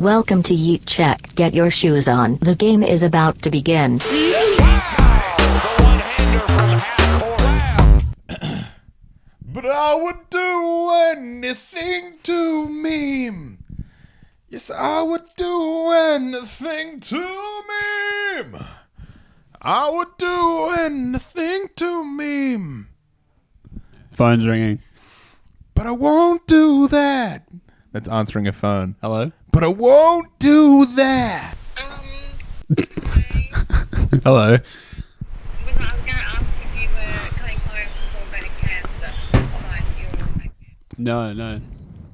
Welcome to YEET CHECK. Get your shoes on. The game is about to begin. But I would do anything to meme. Yes, I would do anything to meme. I would do anything to meme. Phone's ringing. But I won't do that. That's answering a phone. Hello? But I won't do that. Hello? I was going to ask if you were coming home before better camp, but that's fine. You're all okay. No.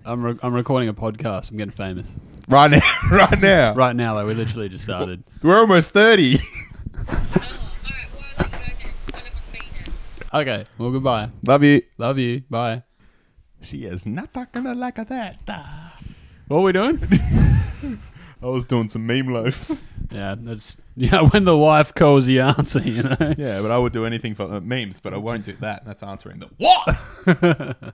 I'm recording a podcast. I'm getting famous. Right now. Right now. Right now, though. We literally just started. We're almost 30. Oh, alright, well, I'll let you go then. I'll never see you then. Okay. Well, goodbye. Love you. Love you. Bye. She is not gonna like that. What are we doing? I was doing some memelords. Yeah, when the wife calls the answer, you know. Yeah, but I would do anything for memes, but I won't do that. That's answering the what?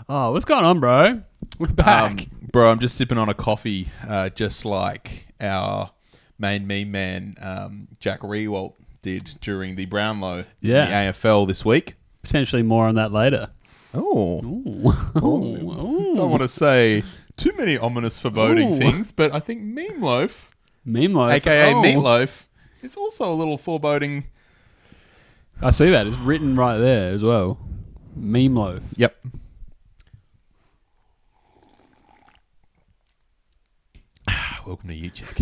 Oh, what's going on, bro? We're back. Bro, I'm just sipping on a coffee, just like our main meme man, Jack Rewalt, did during the Brownlow in the AFL this week. Potentially more on that later. Oh. Ooh. Don't want to say too many ominous foreboding things, but I think Meatloaf, aka Meatloaf, is also a little foreboding. I see that. It's written right there as well. Memelords. Yep. Welcome to YEET CHECK.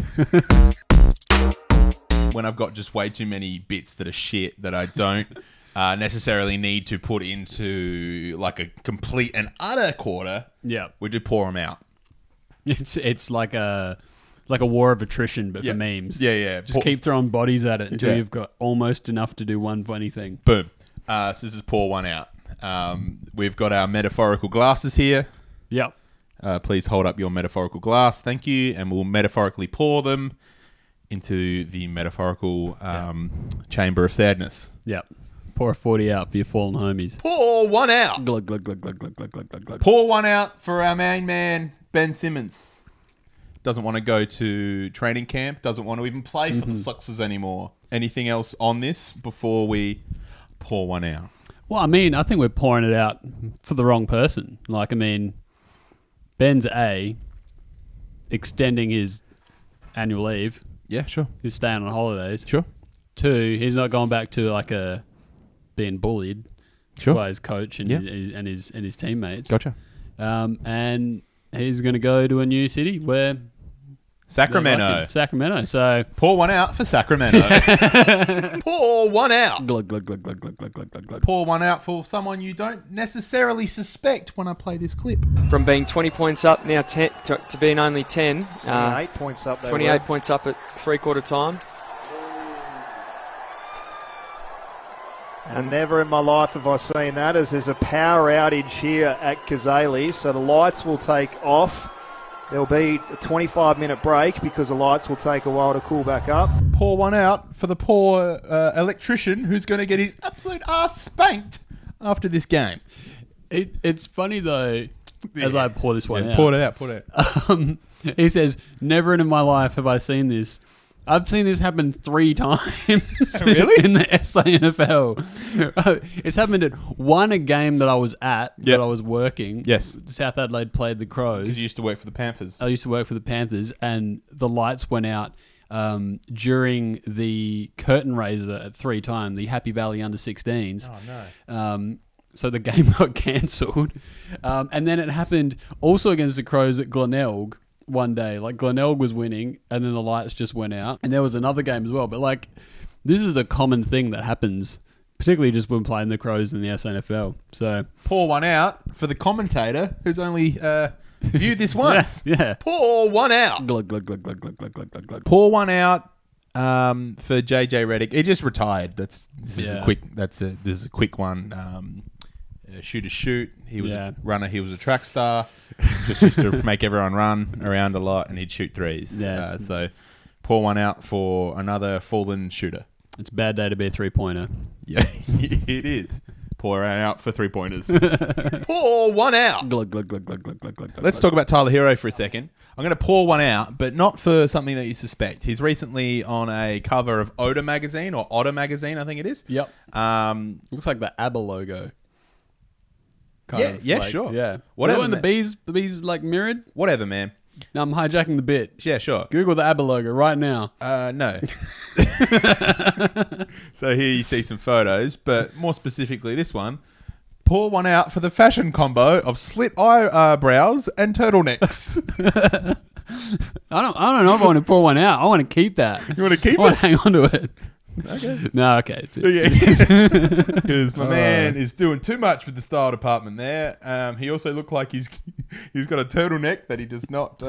When I've got just way too many bits that are shit that I don't necessarily need to put into like a complete and utter quarter, we do pour them out. It's like a war of attrition, but for memes. Yeah. Just keep throwing bodies at it until you've got almost enough to do one funny thing. Boom. So this is pour one out. We've got our metaphorical glasses here. Yep. Please hold up your metaphorical glass. Thank you. And we'll metaphorically pour them into the metaphorical chamber of sadness. Yep. Pour a 40 out for your fallen homies. Pour one out. Glug, glug, glug, glug, glug, glug, glug, glug, glug. Pour one out for our main man, Ben Simmons. Doesn't want to go to training camp. Doesn't want to even play for the xoxos anymore. Anything else on this before we pour one out? Well, I mean, I think we're pouring it out for the wrong person. Like, I mean, Ben's extending his annual leave. Yeah, sure. He's staying on holidays. Sure. 2, he's not going back to like being bullied by his coach and his teammates. Gotcha. And he's going to go to a new city where Sacramento. Sacramento. So pour one out for Sacramento. Pour one out. Glug, glug, glug, glug, glug, glug, glug, glug, glug. Pour one out for someone you don't necessarily suspect when I play this clip. From being 20 points up, now 10 to being only 10. 28 points up. 28 points up at three-quarter time. And never in my life have I seen that, as there's a power outage here at Kazali, so the lights will take off. There'll be a 25-minute break because the lights will take a while to cool back up. Pour one out for the poor electrician who's going to get his absolute ass spanked after this game. It's funny, though, as I pour this one out. Pour it out. He says, never in my life have I seen this. I've seen this happen 3 times Really? in the SANFL. It's happened at a game that I was at, that I was working. Yes. South Adelaide played the Crows. Because you used to work for the Panthers. I used to work for the Panthers, and the lights went out during the curtain raiser at 3 time, the Happy Valley under-16s. Oh, no. So the game got cancelled. And then it happened also against the Crows at Glenelg. One day, like Glenelg was winning, and then the lights just went out, and there was another game as well. But like, this is a common thing that happens, particularly just when playing the Crows in the SANFL. So pour one out for the commentator who's only viewed this once. Yeah. Pour one out. Glug, glug, glug, glug, glug, glug, glug, glug, glug. Pour one out for JJ Redick. He just retired. This is a quick one. Shoot a shoot. He was a runner. He was a track star. Just used to make everyone run around a lot, and he'd shoot threes. So pour one out for another fallen shooter. It's a bad day to be a 3-pointer. Yeah, it is. Pour one out for 3-pointers. Pour one out. Glug, glug, glug, glug, glug, glug, glug, Let's talk about Tyler Hero for a second. I'm going to pour one out, but not for something that you suspect. He's recently on a cover of Otter magazine, or Otter magazine, I think it is. Yep. Looks like the ABBA logo. Sure. Yeah. Whatever. When the bees like mirrored? Whatever, man. No, I'm hijacking the bit. Yeah, sure. Google the ABBA logo right now. No. So here you see some photos, but more specifically this one. Pour one out for the fashion combo of slit eyebrows and turtlenecks. I don't know if I want to pour one out. I want to keep that. You want to keep I want it? to hang on to it. Okay. No, okay. Because my man is doing too much with the style department there. He also looked like he's got a turtleneck that he does not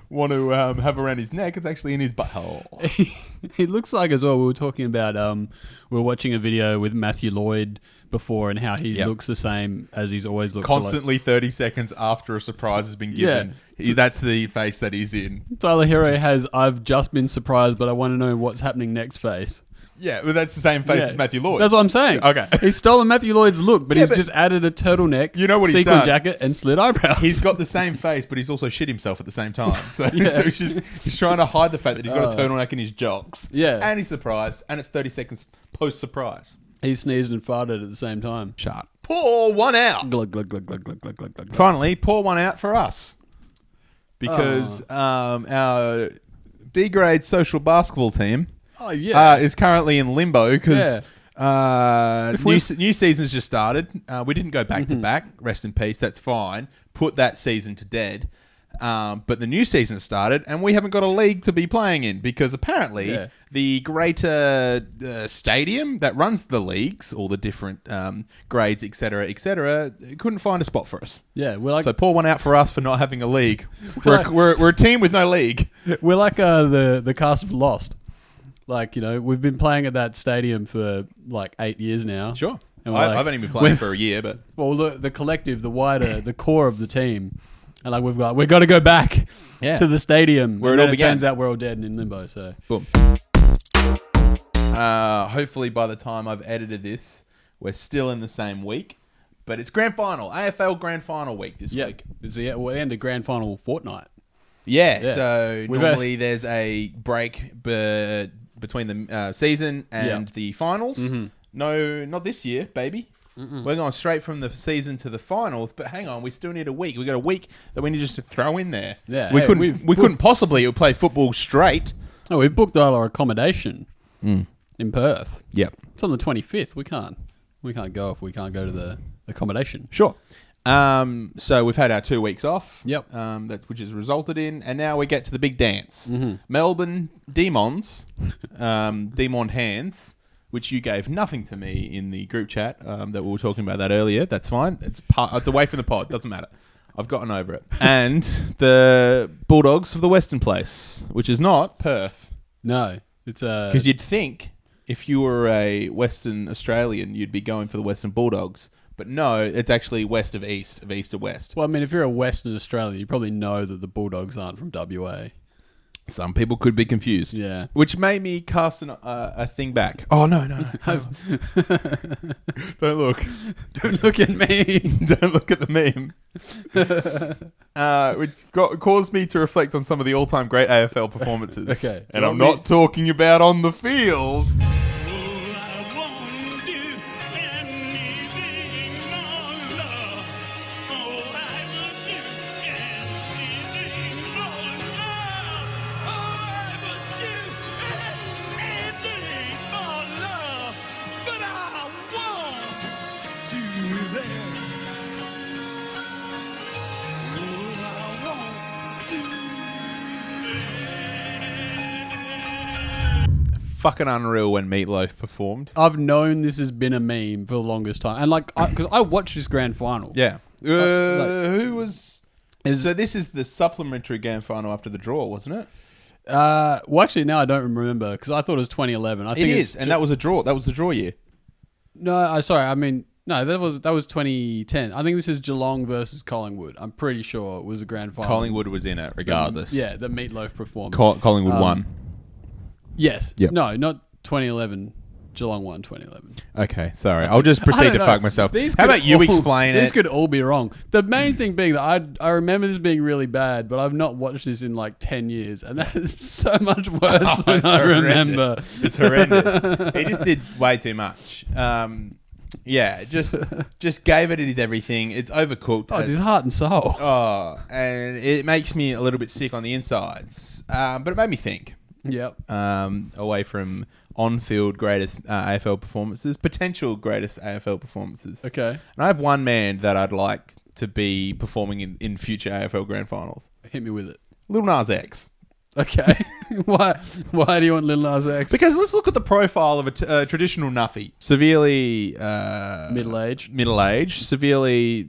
want to have around his neck. It's actually in his butthole. He looks like as well. We were talking about. We were watching a video with Matthew Lloyd before, and how he looks the same as he's always looked. Constantly 30 seconds after a surprise has been given. Yeah. That's the face that he's in. Tyler Hero has, I've just been surprised, but I want to know what's happening next face. Yeah, well, that's the same face as Matthew Lloyd. That's what I'm saying. Okay. He's stolen Matthew Lloyd's look, but he's just added a turtleneck, you know what he's sequin done? jacket, and slit eyebrows. He's got the same face, but he's also shit himself at the same time. So, so he's trying to hide the fact that he's got a turtleneck in his jocks. Yeah. And he's surprised, and it's 30 seconds post-surprise. He sneezed and farted at the same time. Shut. Pour one out. Glug, glug, glug, glug, glug, glug, glug, glug. Finally, pour one out for us. Because our D-grade social basketball team is currently in limbo because new season's just started. We didn't go back to back. Rest in peace. That's fine. Put that season to dead. But the new season started, and we haven't got a league to be playing in because apparently the greater stadium that runs the leagues, all the different grades, etc., couldn't find a spot for us. Yeah, we're like, so pour one out for us for not having a league. We're a team with no league. We're like the cast of Lost. Like, you know, we've been playing at that stadium for like 8 years now. Sure. And I've only been playing for a year, but the collective, the wider, the core of the team. And like we've got to go back to the stadium where it all began. Turns out we're all dead and in limbo. So boom. Hopefully by the time I've edited this, we're still in the same week. But it's grand final, AFL Grand Final week this week. It's the end of grand final fortnight. Yeah. So normally there's a break between the season and the finals. Mm-hmm. No, not this year, baby. Mm-mm. We're going straight from the season to the finals, but hang on, we still need a week. We got a week that we need just to throw in there. Yeah, we couldn't possibly play football straight. Oh, we've booked all our accommodation in Perth. Yep, it's on the 25th. We can't go if we can't go to the accommodation. Sure. So we've had our 2 weeks off. Yep. Which has resulted in, and now we get to the big dance. Mm-hmm. Melbourne Demons, Demon Hands. Which you gave nothing to me in the group chat that we were talking about that earlier. That's fine. It's away from the pod. Doesn't matter. I've gotten over it. And the Bulldogs of the Western Place, which is not Perth. No, it's because you'd think if you were a Western Australian, you'd be going for the Western Bulldogs. But no, it's actually west of east to west. Well, I mean, if you're a Western Australian, you probably know that the Bulldogs aren't from WA. Some people could be confused. Yeah. Which made me cast a thing back. Oh, no. Don't look. Don't look at me. Don't look at the meme. Which caused me to reflect on some of the all-time great AFL performances. Okay. And I'm not talking about on the field. Fucking unreal when Meatloaf performed. I've known this has been a meme for the longest time, and like because I watched this grand final. Yeah, who was? So this is the supplementary grand final after the draw, wasn't it? Well, actually, now I don't remember because I thought it was 2011. I think it is, and that was a draw. That was the draw year. No, sorry. I mean, no, that was 2010. I think this is Geelong versus Collingwood. I'm pretty sure it was a grand final. Collingwood was in it, regardless. The Meatloaf performed. Collingwood won. Yes. Yep. No, not 2011. Geelong won 2011. Okay, sorry. I'll just proceed to fuck myself. How about you explain it? These could all be wrong. The main thing being that I remember this being really bad, but I've not watched this in like 10 years, and that is so much worse than I remember. It's horrendous. He just did way too much. Yeah, just gave it his everything. It's overcooked. Oh, it's his heart and soul. Oh, and it makes me a little bit sick on the insides. But it made me think. Yep. Away from on-field greatest AFL performances, potential greatest AFL performances. Okay. And I have one man that I'd like to be performing in future AFL Grand Finals. Hit me with it. Lil Nas X. Okay. Why do you want Lil Nas X? Because let's look at the profile of a traditional nuffy. Severely... Middle-aged. Severely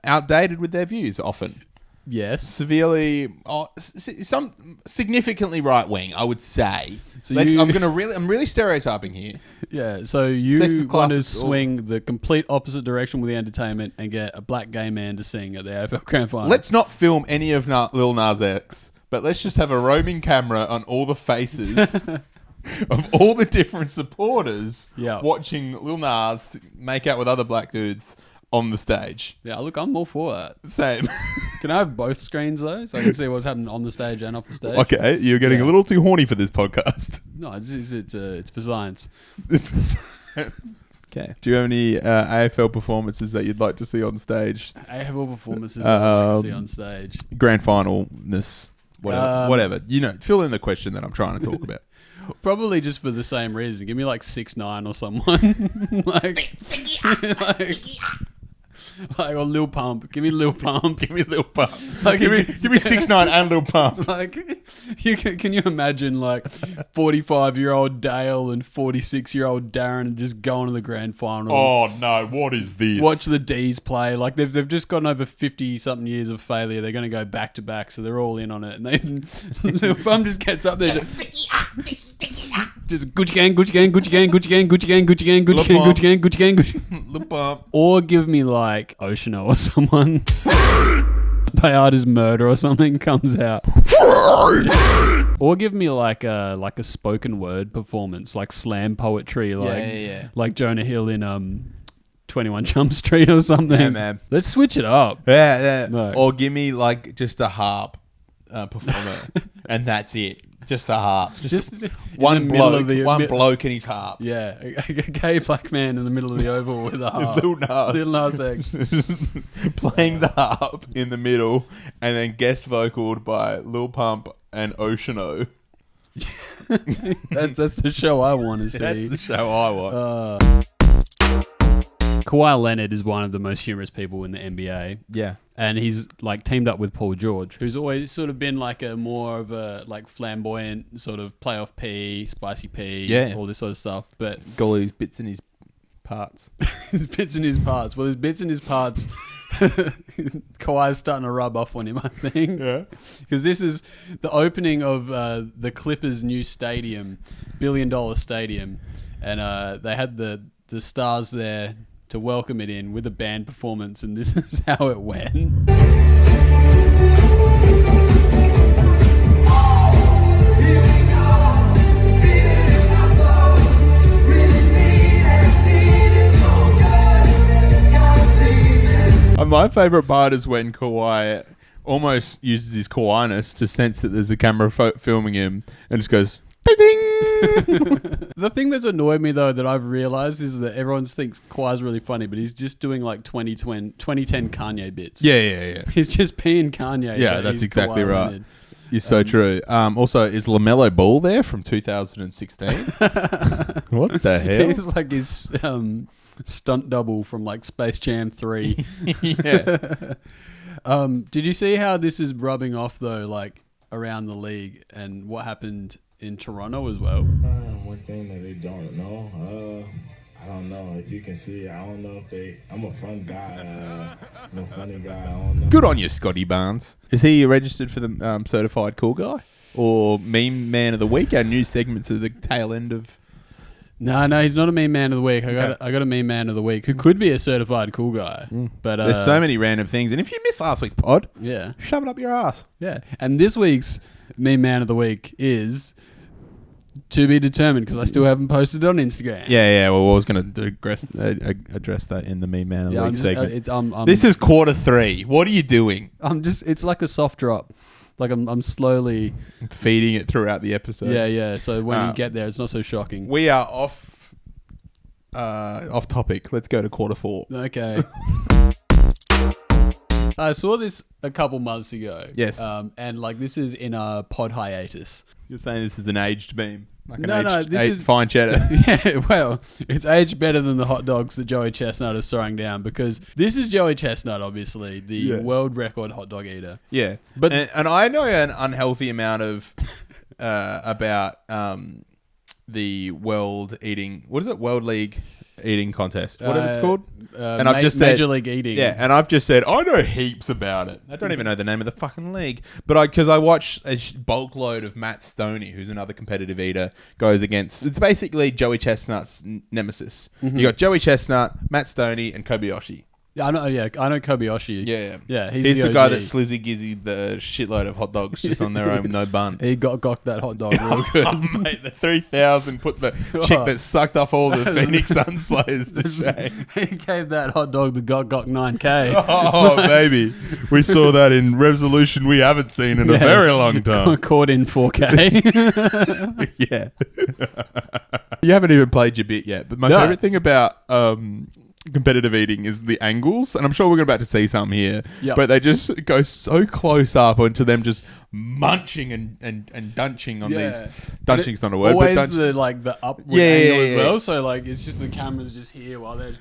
outdated with their views often. Yes. Severely... some significantly right-wing, I would say. So I'm really stereotyping here. Yeah, so you want to classes, swing the complete opposite direction with the entertainment and get a black gay man to sing at the AFL Grand Final. Let's not film any of Lil Nas X, but let's just have a roaming camera on all the faces of all the different supporters watching Lil Nas make out with other black dudes on the stage. Yeah, look, I'm all for that. Same. Can I have both screens though, so I can see what's happening on the stage and off the stage? Okay, you're getting a little too horny for this podcast. No, it's for science. Okay. Do you have any AFL performances that you'd like to see on stage? AFL performances I'd like to see on stage. Grand finalness, whatever. Fill in the question that I'm trying to talk about. Probably just for the same reason. Give me like 6ix9ine or someone. Like or Lil Pump. Give me Lil Pump. Give me Lil Pump. Like, give me 6ix9ine and Lil Pump. Like, can you imagine like 45-year-old Dale and 46-year-old Darren just going to the grand final? Oh no! What is this? Watch the D's play. Like they've just gotten over 50-something years of failure. They're going to go back to back, so they're all in on it. And Lil Pump just gets up there, just Gucci gang, Gucci gang, Gucci gang, Gucci gang, Gucci gang, Gucci gang, Gucci gang, Gucci gang, Gucci gang, Gucci. Lil Pump. Or give me like xoxo or someone. Payada's Murder or something comes out. Or give me like a spoken word performance, like slam poetry, like Jonah Hill in 21 Jump Street or something. Yeah, man. Let's switch it up. Yeah. No. Or give me like just a harp performer, and that's it. Just a harp. Just one bloke and his harp. Yeah, a gay black man in the middle of the oval with a harp. Lil Nas X. Playing the harp in the middle, and then guest vocaled by Lil Pump and xoxo. That's the show I want to see. That's the show I want. Kawhi Leonard is one of the most humorous people in the NBA. Yeah. And he's like teamed up with Paul George, who's always sort of been like a more of a like flamboyant sort of playoff P, spicy P, all this sort of stuff. But got all these bits in his parts. His bits in his parts. Well, his bits in his parts. Kawhi's starting to rub off on him, I think. Yeah. Because this is the opening of the Clippers' new stadium, $1 billion stadium, and they had the stars there to welcome it in with a band performance, and this is how it went. And my favourite part is when Kawhi almost uses his Kawhi-ness to sense that there's a camera filming him and just goes, ding, ding. The thing that's annoyed me though that I've realised is that everyone thinks Kawhi's really funny, but he's just doing like 2010 Kanye bits. Yeah. He's just peeing Kanye. Yeah, that's exactly right. You're so true. Also, is LaMelo Ball there from 2016? What the hell? He's like his stunt double from like Space Jam 3. Yeah. Did you see how this is rubbing off though, like around the league and what happened in Toronto as well? One thing that they don't know, I don't know if you can see. I don't know if I'm a fun guy, no funny guy. I don't know. Good on you, Scotty Barnes. Is he registered for the certified cool guy or meme man of the week? Our new segments at the tail end of. No, he's not a meme man of the week. I got a meme man of the week who could be a certified cool guy. But there's so many random things, and if you missed last week's pod, shove it up your ass. Yeah, and this week's meme man of the week is To be determined, because I still haven't posted it on Instagram. Yeah. Well, I was going to address that in the Me Man Yeah, League segment. This is quarter 3. What are you doing? It's like a soft drop. Like I'm slowly feeding it throughout the episode. Yeah. So when you get there, it's not so shocking. We are off topic. Let's go to quarter 4. Okay. I saw this a couple months ago. Yes. And like this is in a pod hiatus. You're saying this is an aged meme? Like This is fine cheddar. Yeah, well, it's aged better than the hot dogs that Joey Chestnut is throwing down, because this is Joey Chestnut, obviously, the world record hot dog eater. Yeah, but and I know an unhealthy amount of about the world eating. What is it? World League eating contest, whatever it's called. And I've just said Major League Eating. Yeah, and I've just said I know heaps about it. I don't even know the name of the fucking league, but because I watched a bulk load of Matt Stoney, who's another competitive eater, goes against. It's basically Joey Chestnut's nemesis. You got Joey Chestnut, Matt Stoney, and Kobayashi. Yeah, I know Kobayashi. Yeah. He's the OG. guy that slizzy gizzy the shitload of hot dogs just on their own, no bun. He gawked that hot dog real good. Oh, mate, the 3,000 put the chick that sucked off all the Phoenix Suns players to shame. He gave that hot dog the gawk 9K. Oh, baby. We saw that in resolution we haven't seen in a very long time. Caught in 4K. Yeah. You haven't even played your bit yet, but my favorite thing about competitive eating is the angles, and I'm sure we're about to see some here, but they just go so close up onto them just munching and dunching on these. Dunching's not a word, always but the upward angle as well, so like it's just the camera's just here while they're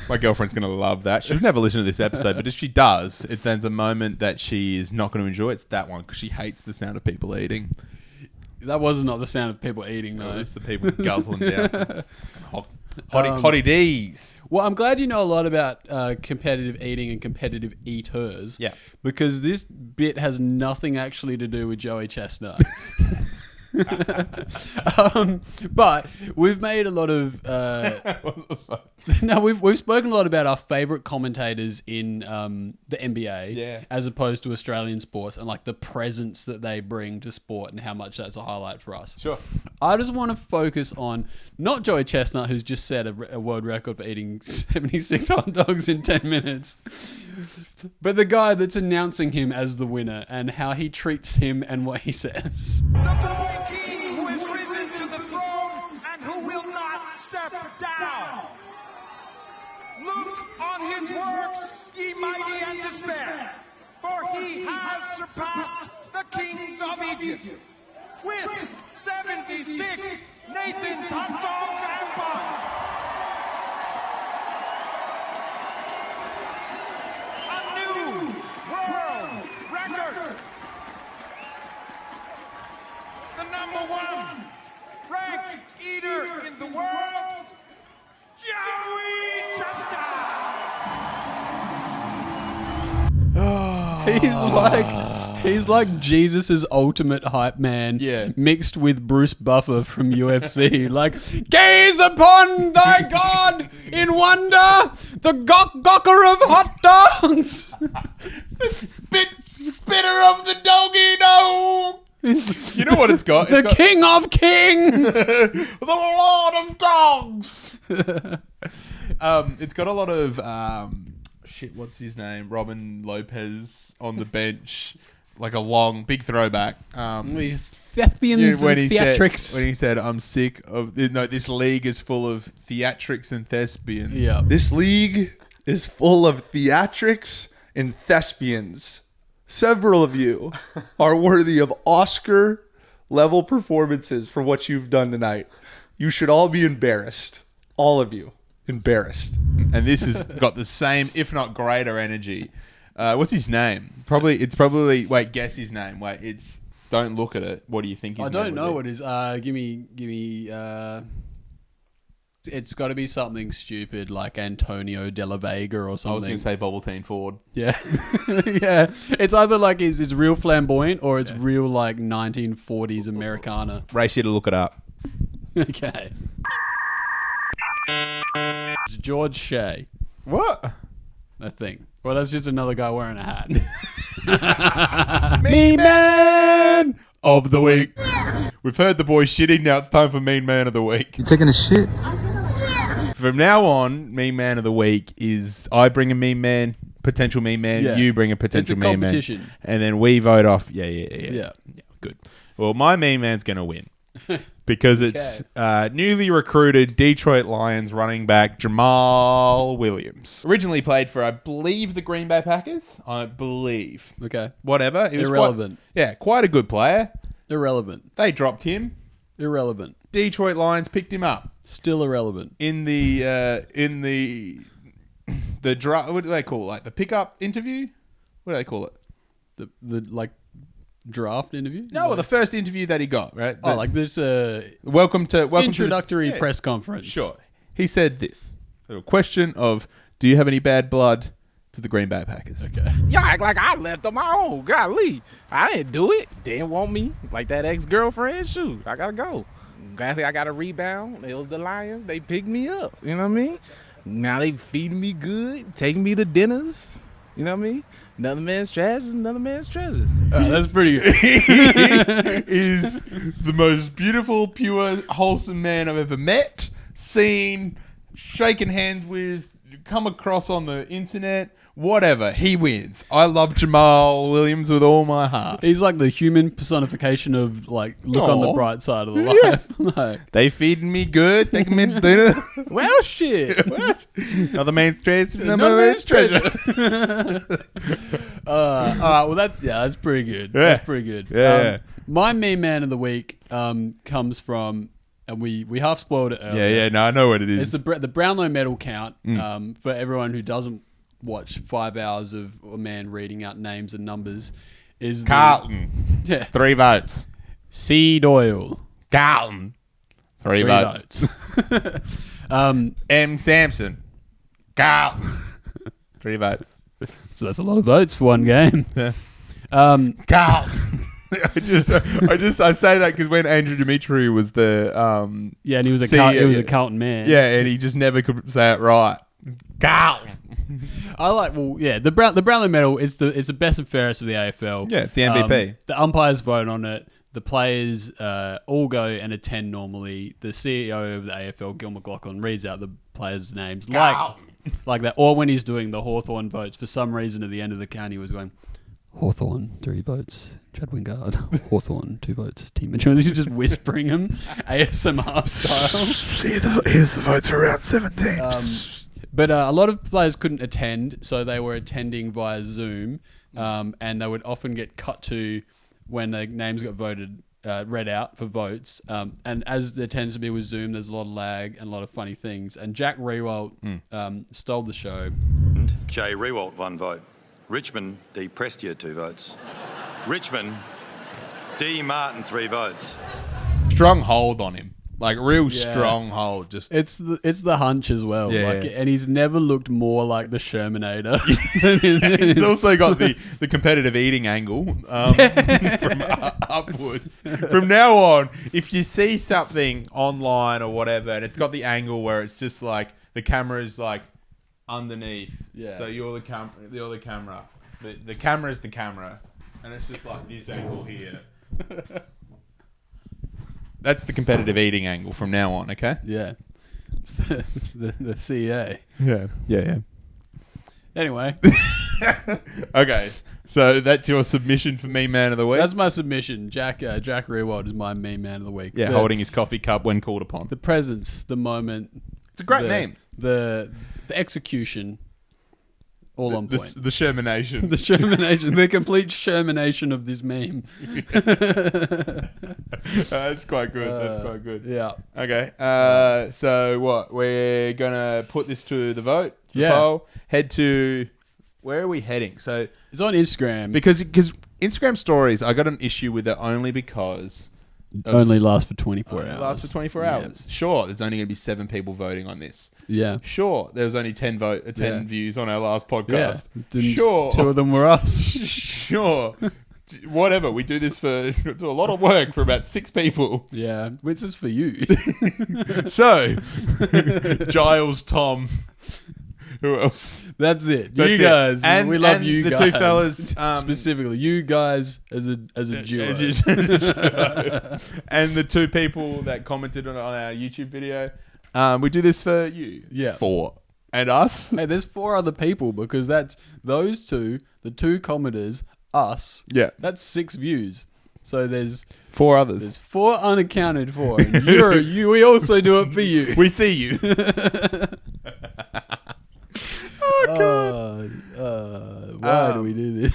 My girlfriend's going to love that. She'll never listen to this episode, but if she does, it sends a moment that she is not going to enjoy. It's that one, because she hates the sound of people eating. That was not the sound of people eating, though. It's the people guzzling down some hottie D's. Well, I'm glad you know a lot about competitive eating and competitive eaters. Yeah. Because this bit has nothing actually to do with Joey Chestnut. But we've made a lot of we've spoken a lot about our favorite commentators in the NBA as opposed to Australian sports, and like the presence that they bring to sport and how much that's a highlight for us. Sure. I just want to focus on not Joey Chestnut, who's just set a world record for eating 76 hot dogs in 10 minutes, but the guy that's announcing him as the winner and how he treats him and what he says. King who has risen to the throne and who will not step down. Look on his works, ye mighty and despair, for he has surpassed the kings of Egypt with 76 Nathan's hot dogs and buns. A new world record. The #1 ranked eater in the world, Joey Chestnut. He's like Jesus's ultimate hype man, mixed with Bruce Buffer from UFC. Like, gaze upon thy God in wonder, the gawker of hot dogs, the spitter of the doggy dog. You know what it's got? The King of Kings, the Lord of Dogs. It's got a lot of what's his name? Robin Lopez on the bench, like a long, big throwback. Thespians when and he theatrics. When he said, "I'm sick of this league is full of theatrics and thespians." Yeah, this league is full of theatrics and thespians. Several of you are worthy of Oscar-level performances for what you've done tonight. You should all be embarrassed. All of you. Embarrassed. And this has got the same, if not greater, energy. What's his name? It's probably... Wait, guess his name. Wait, don't look at it. What do you think his name I don't know what be? it is. Give me... It's got to be something stupid like Antonio de la Vega or something. I was going to say Bobbleteen Ford. Yeah. Yeah. It's either like it's real flamboyant or it's real like 1940s Americana. Race you to look it up. Okay. It's George Shea. What? I think. Well, that's just another guy wearing a hat. Me man! of the week. We've heard the boy shitting. Now it's time for Mean Man of the Week. You taking a shit? From now on, Mean Man of the Week is I bring a mean man, potential mean man. Yeah. You bring a potential It's a mean man. competition. And then we vote off. Yeah. Good. Well, my mean man's going to win. Because it's newly recruited Detroit Lions running back Jamal Williams. Originally played for, I believe, the Green Bay Packers. I believe. Okay. Whatever. It was Irrelevant. Quite a good player. Irrelevant. They dropped him. Irrelevant. Detroit Lions picked him up. Still irrelevant. In the draft. What do they call it? Like the pickup interview? What do they call it? The like draft interview? No, well, the first interview that he got, right? Like this welcome to introductory press conference. Sure. He said this. A question of, do you have any bad blood to the Green Bay Packers? Okay. Y'all act like I left on my own. Golly. I didn't do it. Didn't want me. Like that ex-girlfriend. Shoot, I gotta go. Glad I got a rebound. It was the Lions. They picked me up. You know what I mean? Now they feeding me good, taking me to dinners. You know what I mean? Another man's trash is another man's treasure. That's pretty good. He is the most beautiful, pure, wholesome man I've ever met, seen, shaken hands with, come across on the internet. Whatever. He wins. I love Jamal Williams with all my heart. He's like the human personification of like look on the bright side of the life. Like, they feeding me good, taking me to dinner. well, shit. Another man's treasure, another man's treasure. All right. Well, that's pretty good. Yeah. That's pretty good. Yeah. My mean man of the week comes from, and we half spoiled it earlier. Yeah. No, I know what it is. It's the Brownlow medal count. For everyone who doesn't watch 5 hours of a man reading out names and numbers, is Carlton. 3 votes. C. Doyle. Carlton. 3 votes. M. Sampson. Carlton. 3 votes. So that's a lot of votes for one game. Yeah. Carlton. I say that because when Andrew Dimitri was the and he was a Carlton man. Yeah, and he just never could say it right. Carlton. I like the Brownlow medal is the best and fairest of the AFL. Yeah, it's the MVP. The umpires vote on it. The players all go and attend normally. The CEO of the AFL, Gil McLaughlin, reads out the players' names like that. Or when he's doing the Hawthorn votes, for some reason at the end of the count he was going, Hawthorn 3 votes, Chad Wingard. Hawthorn 2 votes, Team Mitchell. He's just whispering them ASMR style. Here's the votes for round 17. But a lot of players couldn't attend, so they were attending via Zoom, and they would often get cut to when the names got read out for votes. And as there tends to be with Zoom, there's a lot of lag and a lot of funny things. And Jack Riewoldt stole the show. Jay Riewoldt 1 vote. Richmond D. Prestia 2 votes. Richmond D. Martin 3 votes. Strong hold on him. Like real strong hold. Just it's the hunch as well. Yeah, and he's never looked more like the Shermanator. He's also got the competitive eating angle from upwards. From now on, if you see something online or whatever, and it's got the angle where it's just like the camera's like underneath. Yeah. So you're the camera. The camera's the camera, and it's just like this angle here. That's the competitive eating angle from now on, okay? Yeah. It's the CA. Yeah. Anyway. Okay. So that's your submission for Mean Man of the Week? That's my submission. Jack Riewoldt is my Mean Man of the Week. Yeah, holding his coffee cup when called upon. The presence, the moment. It's a great name. The execution. All on point. The Shermanation. The Shermanation. The complete Shermanation of this meme. That's quite good. That's quite good. Yeah. Okay. So what? We're going to put this to the vote, to the poll. Head to... Where are we heading? So it's on Instagram. Because Instagram stories, I got an issue with it only because... Only lasts for 24 hours. Lasts for 24 hours. Sure, there's only going to be 7 people voting on this. Yeah. Sure, there was only 10 views on our last podcast. Yeah. Sure. 2 of them were us. Sure. Whatever. We do this do a lot of work for about 6 people. Yeah. Which is for you. So, Giles, Tom, Who else? That's it. That's You it. guys. And we love and you the guys. two fellas, specifically, you guys as a duo. And the two people that commented on our YouTube video. We do this for you. Yeah. 4. And us. Hey, there's 4 other people because that's those two, the 2 commenters, us. Yeah. That's 6 views. So there's 4 others. There's 4 unaccounted for. And we also do it for you. We see you. Oh God. Why do we do this?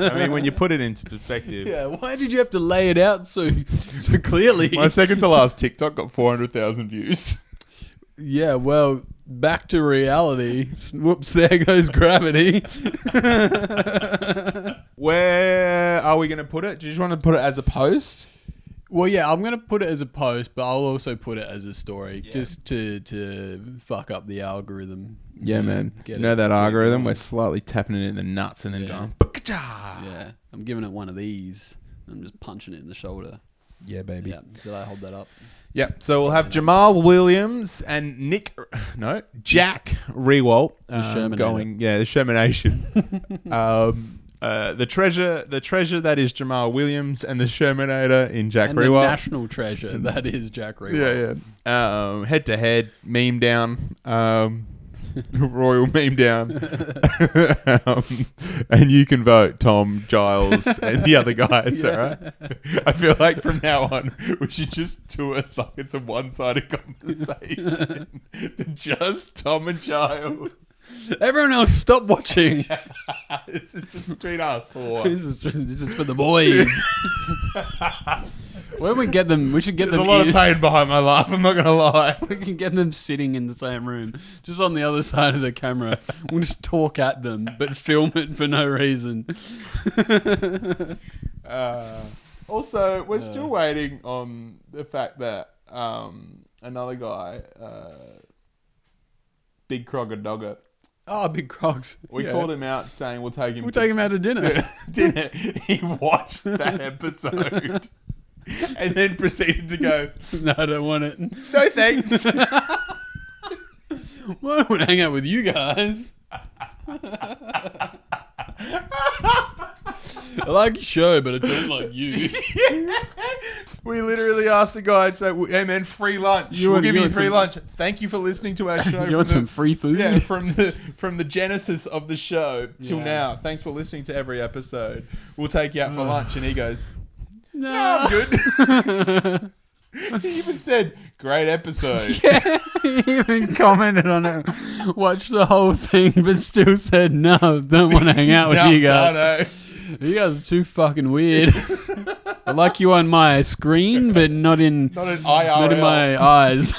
I mean, when you put it into perspective. Yeah, why did you have to lay it out so clearly? My second to last TikTok got 400,000 views. Yeah, well, back to reality. Whoops, there goes gravity. Where are we going to put it? Do you just want to put it as a post? Well, yeah, I'm going to put it as a post, but I'll also put it as a story just to fuck up the algorithm. Yeah, man. Get you know it- that get it algorithm? going. We're slightly tapping it in the nuts and then going, Yeah, I'm giving it one of these. I'm just punching it in the shoulder. yeah, baby. Yeah, did I hold that up? Yep. So we'll have Jamal Williams and Jack Rewalt Shermanator. going. Yeah, the Shermanation. The treasure that is Jamal Williams and the Shermanator in Jack And Rewalt. the national treasure that is Jack Rewalt. Yeah. Head to head, meme down. Royal meme down. And you can vote Tom, Giles, and the other guys, alright? I feel like from now on, we should just do it like it's a one-sided conversation. Just Tom and Giles. Everyone else, stop watching. This is just between us for This is for the boys. When we get them, we should get There's them. a lot of pain behind my laugh, I'm not going to lie. We can get them sitting in the same room, just on the other side of the camera. We'll just talk at them, but film it for no reason. Also, we're still waiting on the fact that another guy, Big Crogger Dogger, Oh, Big Crocs. we called him out saying we'll take him out to dinner. dinner. He watched that episode and then proceeded to go, No, I don't want it. no thanks. Well, I want to hang out with you guys. I like your show, but I don't like you. We literally asked the guy, so, hey man, free lunch. We'll give you free lunch. Thank you for listening to our show. You want some free food? Yeah, from the genesis of the show till Yeah. now. Thanks for listening to every episode. We'll take you out for lunch. And he goes, No, I'm good. He even said, great episode. Yeah, he even commented on it. Watched the whole thing, but still said, no, don't want to hang out with you guys. You guys are too fucking weird. I like you on my screen, but not in IRL. not in my eyes.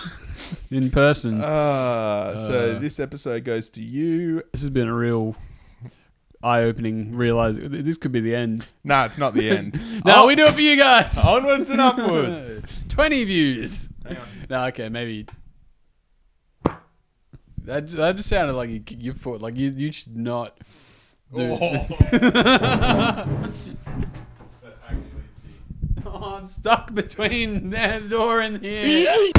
In person. So this episode goes to you. This has been a real eye-opening. Realizing this could be the end. No, it's not the end. No, we do it for you guys. Onwards and upwards. 20 views. Hang on. No, okay, maybe. That just sounded like you kick your foot. Like you should not. Do. Oh, I'm stuck between that door and here.